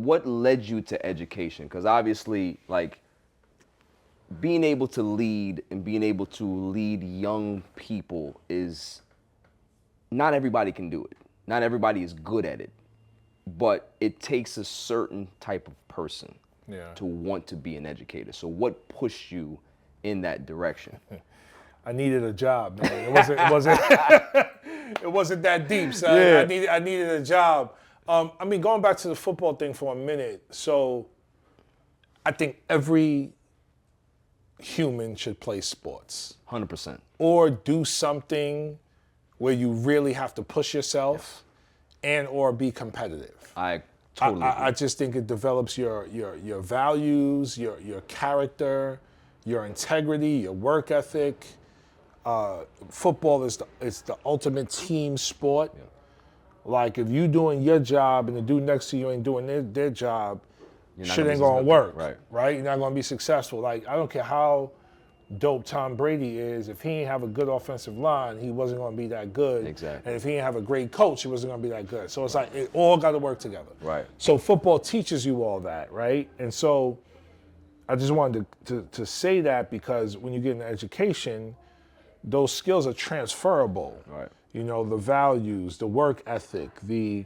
what led you to education? Because obviously, like, being able to lead and being able to lead young people is, not everybody can do it. Not everybody is good at it, but it takes a certain type of person to want to be an educator. So what pushed you in that direction? I needed a job, man. It wasn't that deep. So I needed a job. I mean, going back to the football thing for a minute. So I think every human should play sports. 100%. Or do something where you really have to push yourself and or be competitive. I totally agree. I just think it develops your values, your character, your integrity, your work ethic. Football is the ultimate team sport. Yeah. Like, if you doing your job and the dude next to you ain't doing their job, shit ain't gonna work. Right? You're not gonna be successful. Like, I don't care how dope Tom Brady is, if he ain't have a good offensive line, he wasn't gonna be that good. Exactly. And if he ain't have a great coach, he wasn't gonna be that good. So it's like, it all gotta work together. Right. So football teaches you all that, right? And so I just wanted to say that, because when you get into education, those skills are transferable. Right. You know, the values, the work ethic, the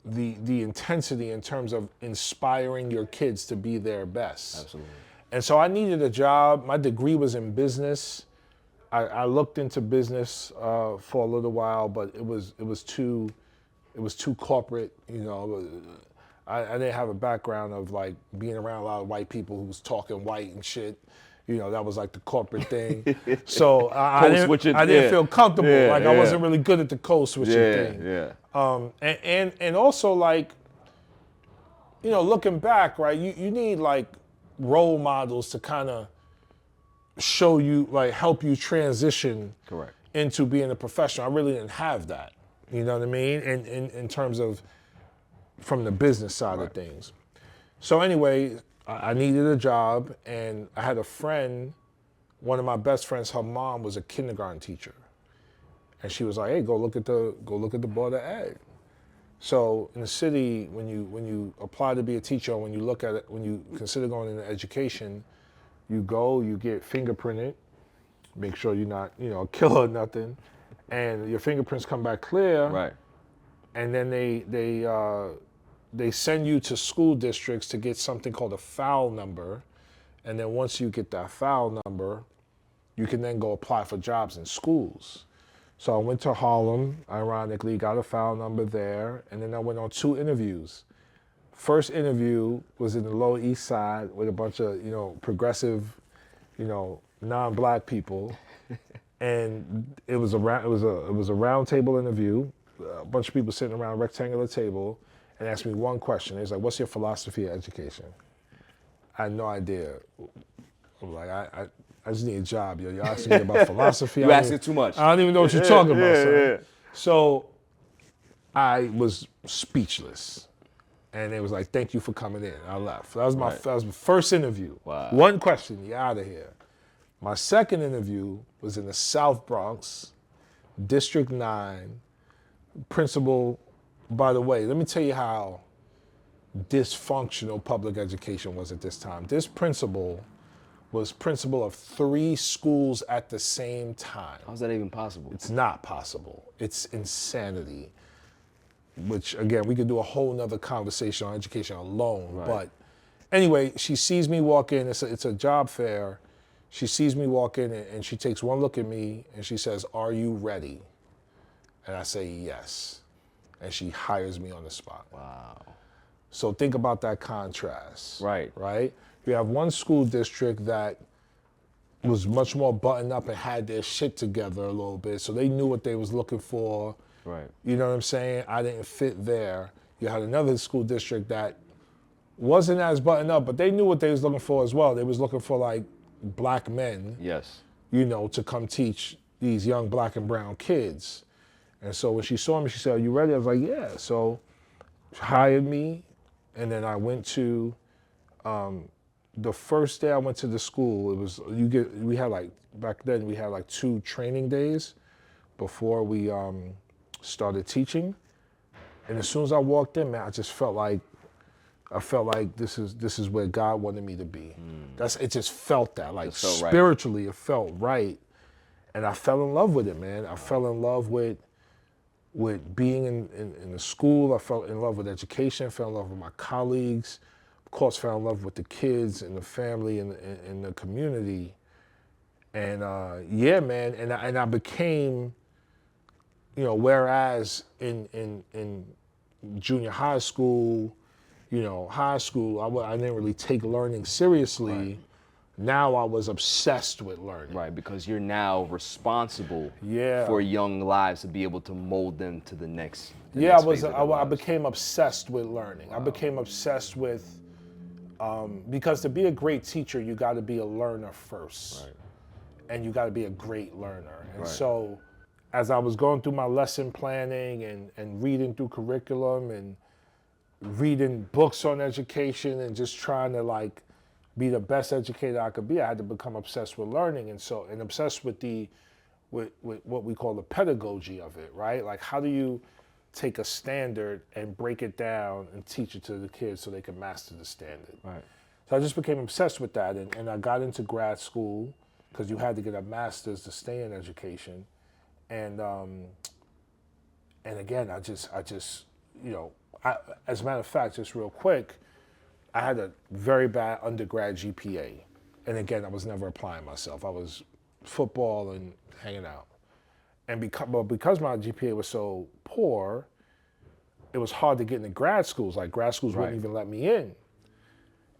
intensity in terms of inspiring your kids to be their best. Absolutely. And so I needed a job. My degree was in business. I looked into business for a little while, but it was too corporate. You know, I didn't have a background of like being around a lot of white people who was talking white and shit. You know, that was like the corporate thing. So I didn't feel comfortable. I wasn't really good at the code switching thing. Yeah. And also, like, you know, looking back, right, you need like role models to kind of show you, like, help you transition into being a professional. I really didn't have that. You know what I mean? In terms of from the business side of things. So anyway, I needed a job, and I had a friend, one of my best friends, her mom was a kindergarten teacher. And she was like, hey, go look at the Board of Ed. So in the city, when you apply to be a teacher, when you look at it, when you consider going into education, you go, you get fingerprinted, make sure you're not, you know, a killer or nothing, and your fingerprints come back clear. Right. And then they send you to school districts to get something called a file number. And then once you get that file number, you can then go apply for jobs in schools. So I went to Harlem, ironically, got a file number there, and then I went on 2 interviews. First interview was in the Lower East Side with a bunch of, you know, progressive, you know, non-black people. And it was a round table interview, a bunch of people sitting around a rectangular table, and asked me one question. It was like, what's your philosophy of education? I had no idea. I'm like, I just need a job, yo. You're asking me about philosophy. You're asking too much. I don't even know what you're talking about, son. So I was speechless. And it was like, thank you for coming in. I left. That was my first interview. Wow. One question, you're out of here. My second interview was in the South Bronx, District 9, principal. By the way, let me tell you how dysfunctional public education was at this time. This principal was principal of 3 schools at the same time. How's that even possible? It's not possible. It's insanity. Which, again, we could do a whole nother conversation on education alone. Right. But anyway, she sees me walk in. It's a job fair. She sees me walk in, and she takes one look at me, and she says, are you ready? And I say, yes. And she hires me on the spot. Wow. So think about that contrast. Right. Right? You have one school district that was much more buttoned up and had their shit together a little bit, so they knew what they was looking for. Right. You know what I'm saying? I didn't fit there. You had another school district that wasn't as buttoned up, but they knew what they was looking for as well. They was looking for, like, black men, Yes. you know, to come teach these young black and brown kids. And so when she saw me, she said, are you ready? I was like, yeah. So she hired me, and then I went to, the first day I went to the school, we had like, back then we had like 2 training days before we started teaching. And as soon as I walked in, man, I felt like this is where God wanted me to be. It just felt that, like Just felt right. spiritually, it felt right, and I fell in love with it, man. I fell in love with being in the school. I fell in love with education. Fell in love with my colleagues. Of course, fell in love with the kids and the family and the community. And yeah, man, and I became, whereas in junior high school, high school, I didn't really take learning seriously. Right. Now I was obsessed with learning. Right, because you're now responsible Yeah. for young lives to be able to mold them to the next. Yeah, phase of their I lives. became obsessed with learning. Wow. I became obsessed with, because to be a great teacher, you got to be a learner first. Right. And you got to be a great learner. And Right. so as I was going through my lesson planning and reading through curriculum and reading books on education and just trying to like be the best educator I could be, I had to become obsessed with learning and obsessed with with what we call the pedagogy of it, right? Like how do you take a standard and break it down and teach it to the kids so they can master the standard? Right. So I just became obsessed with that, and I got into grad school because you had to get a master's to stay in education, and again, I just as a matter of fact, just real quick, I had a very bad undergrad GPA, and again, I was never applying myself. I was football and hanging out, and because my GPA was so poor, it was hard to get into grad schools. Like grad schools wouldn't even let me in.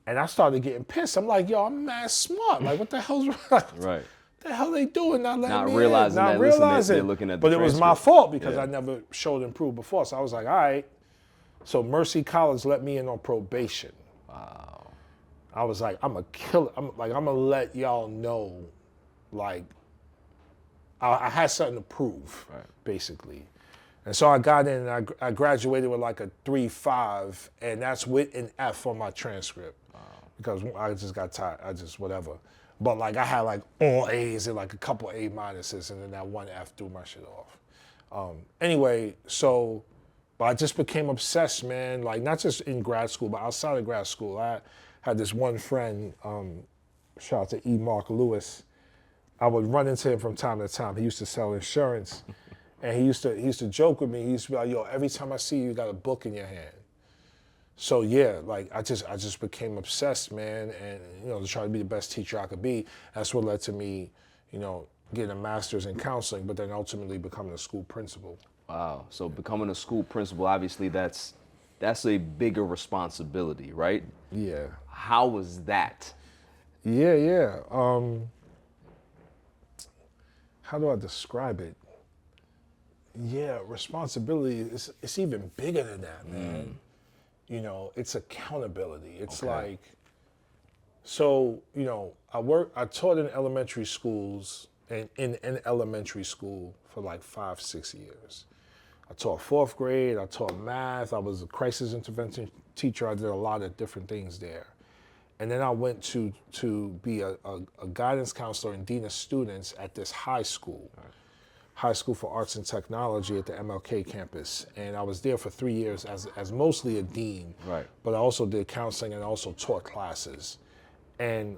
And I started getting pissed. I'm like, yo, I'm mad smart. Like, what the hell's wrong? Right. What the hell they doing? Not letting Not me realizing in. that. Not Listen, realizing. they're looking at the but it was my transcript. fault because Yeah. I never showed improved before. So I was like, all right. So Mercy College let me in on probation. Wow. I was like, I'm a killer. I'm gonna let y'all know, like, I had something to prove, Right. basically. And so I got in and I graduated with like a 3.5, and that's with an F on my transcript. Wow. Because I just got tired, whatever. But like I had like all A's and like a couple A minuses, and then that one F threw my shit off. Anyway, but I just became obsessed, man. Like not just in grad school, but outside of grad school. I had this one friend, shout out to E. Mark Lewis. I would run into him from time to time. He used to sell insurance. And he used to joke with me. He used to be like, yo, every time I see you, you got a book in your hand. So yeah, like I just became obsessed, man, and to try to be the best teacher I could be. That's what led to me, getting a master's in counseling, but then ultimately becoming a school principal. Wow. So becoming a school principal, obviously that's a bigger responsibility, right? Yeah. How was that? Yeah. How do I describe it? Yeah, responsibility, it's even bigger than that, man. It's accountability. It's like, so, I taught in elementary schools and in elementary school for like 5-6 years. I taught 4th grade, I taught math, I was a crisis intervention teacher, I did a lot of different things there. And then I went to be a guidance counselor and dean of students at this high school. High School for Arts and Technology at the MLK campus. And I was there for 3 years as mostly a dean. Right. But I also did counseling and also taught classes. And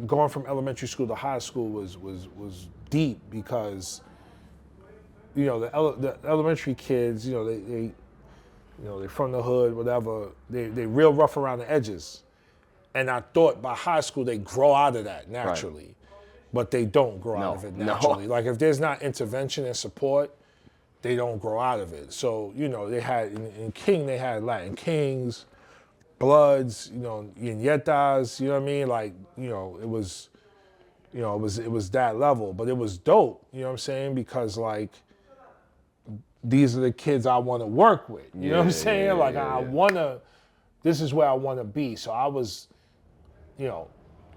going from elementary school to high school was deep because, the elementary kids, they're from the hood, whatever, they real rough around the edges. And I thought by high school they grow out of that naturally. Right. But they don't grow out of it naturally. Like if there's not intervention and support, they don't grow out of it. So, they had, in King, they had Latin Kings, Bloods, Yetas, you know what I mean? Like, it was that level, but it was dope, you know what I'm saying? Because like, these are the kids I want to work with, you know what I'm saying? This is where I want to be. So I was,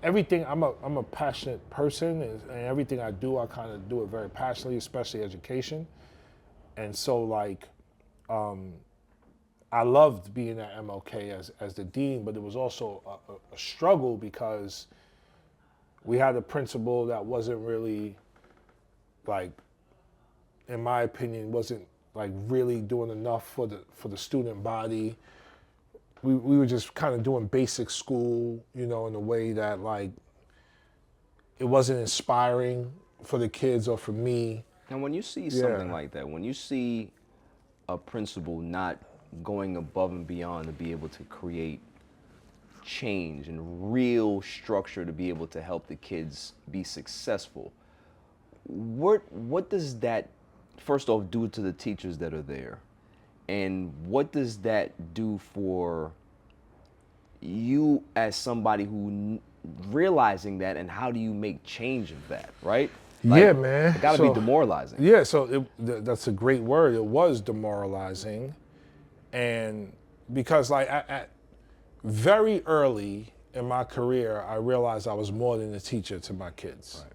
everything, I'm a passionate person, and everything I do, I kind of do it very passionately, especially education. And so like, I loved being at MLK as the dean, but it was also a struggle because we had a principal that wasn't really, like, in my opinion, wasn't like really doing enough for the student body. We were just kind of doing basic school, in a way that like it wasn't inspiring for the kids or for me. And when you see something like that, when you see a principal not going above and beyond to be able to create change and real structure to be able to help the kids be successful, what does that first off do to the teachers that are there, and what does that do for you as somebody who realizing that, and how do you make change of that, right? Like, Yeah, man. It gotta be demoralizing. Yeah, so that's a great word. It was demoralizing, and because like at very early in my career, I realized I was more than a teacher to my kids. Right.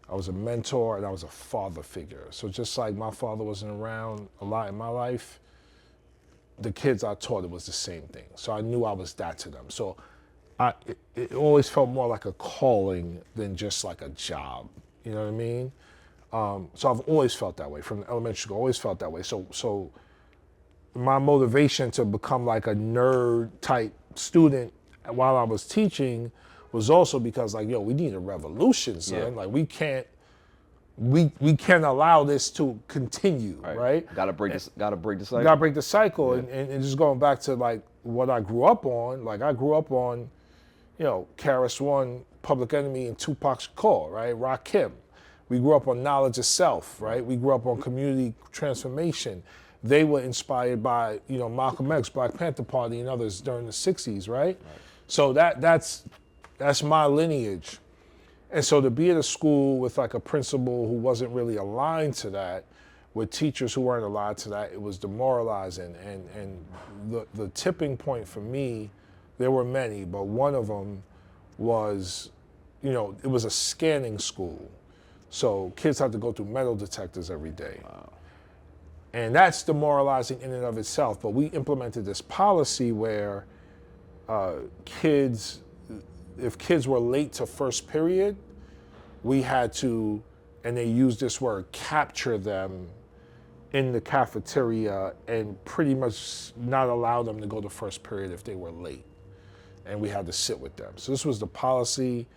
I was a mentor and I was a father figure. So just like my father wasn't around a lot in my life, the kids I taught, it was the same thing. So I knew I was that to them. So it always felt more like a calling than just like a job. You know what I mean? So I've always felt that way from elementary school. Always felt that way. So my motivation to become like a nerd type student while I was teaching was also because like, we need a revolution, son. Yeah. Like we can't allow this to continue, right? Gotta break the cycle. Gotta break the cycle. Yeah. And just going back to like what I grew up on, like I grew up on, KRS One, Public Enemy, and Tupac Shakur, right? Rakim. We grew up on knowledge of self, right? We grew up on community transformation. They were inspired by, Malcolm X, Black Panther Party, and others during the 60s, right? So that's my lineage. And so to be at a school with like a principal who wasn't really aligned to that, with teachers who weren't aligned to that, it was demoralizing. And the tipping point for me, there were many, but one of them was, it was a scanning school. So kids had to go through metal detectors every day. Wow. And that's demoralizing in and of itself. But we implemented this policy where if kids were late to first period, we had to, and they used this word, capture them in the cafeteria and pretty much not allow them to go to first period if they were late. And we had to sit with them. So this was the policy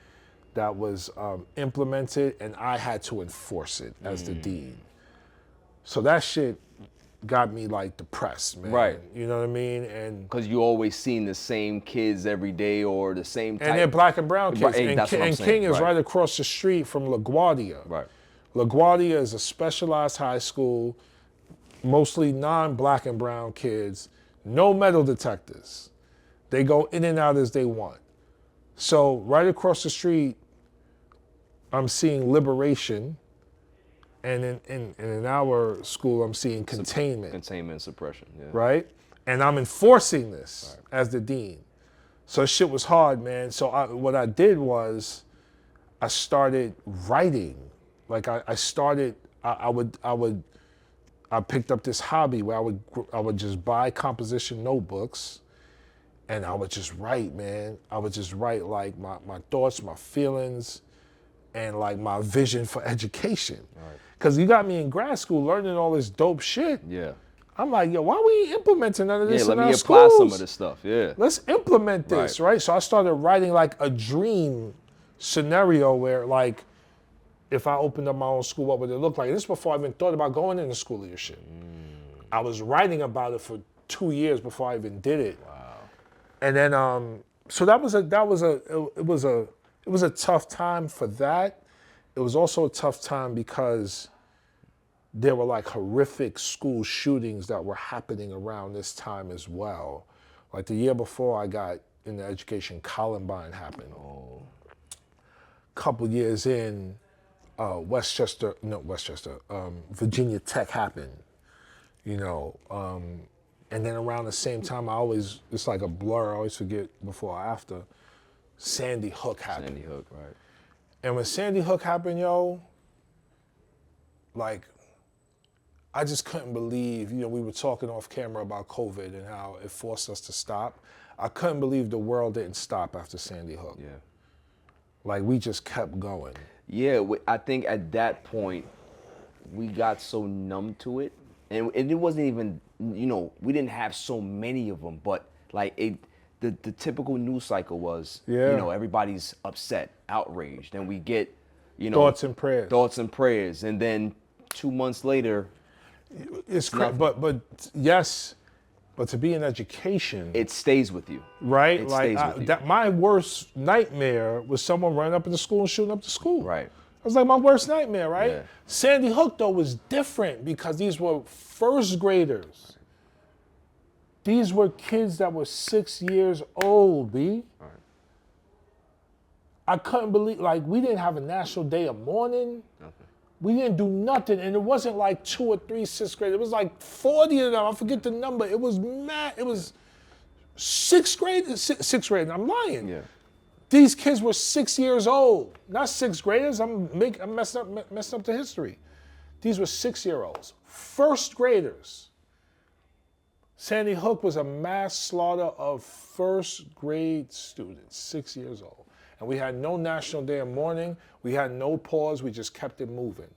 that was implemented, and I had to enforce it as the dean. So that shit got me like depressed, man. Right. You know what I mean? And because you always seen the same kids every day or the same type. And they're black and brown kids. Right, and King is right across the street from LaGuardia. Right. LaGuardia is a specialized high school, mostly non-black and brown kids, no metal detectors. They go in and out as they want. So right across the street, I'm seeing liberation. And in our school, I'm seeing containment. Containment, suppression, yeah. Right? And I'm enforcing this as the dean. So shit was hard, man. So what I did was I started writing. Like I picked up this hobby where I would just buy composition notebooks and I would just write, man. I would just write like my thoughts, my feelings, and like my vision for education. Right. Cause you got me in grad school learning all this dope shit. Yeah. I'm like, yo, why we ain't implementing none of this in our schools? Let me apply some of this stuff, yeah. Let's implement this, right? So I started writing like a dream scenario where like, if I opened up my own school, what would it look like? This is before I even thought about going into school leadership. I was writing about it for 2 years before I even did it. Wow. And then, so it was a tough time for that. It was also a tough time because there were like horrific school shootings that were happening around this time as well. Like the year before I got into education, Columbine happened. Couple years in, Virginia Tech happened, and then around the same time, it's like a blur, I always forget before or after, Sandy Hook happened. Sandy Hook, right. And when Sandy Hook happened, like, I just couldn't believe, we were talking off camera about COVID and how it forced us to stop. I couldn't believe the world didn't stop after Sandy Hook. Yeah. Like, we just kept going. Yeah, I think at that point, we got so numb to it and it wasn't even, we didn't have so many of them, but like the typical news cycle was, everybody's upset, outraged, and we get, thoughts and prayers, and then 2 months later, it's crazy. But yes, but to be in education, it stays with you, right? It like stays with you. That my worst nightmare was someone running up in the school and shooting up the school. Right. It was like my worst nightmare, right? Yeah. Sandy Hook, though, was different because these were first graders. These were kids that were 6 years old, B. Right. I couldn't believe, like, we didn't have a national day of mourning. Nothing. We didn't do nothing, and it wasn't like 2 or 3 sixth graders. It was like 40 of them. I forget the number. It was mad. It was sixth grade. I'm lying. Yeah. These kids were 6 years old, not sixth graders. I'm messing up the history. These were 6-year-olds, first graders. Sandy Hook was a mass slaughter of first grade students, 6 years old. And we had no national day of mourning. We had no pause. We just kept it moving.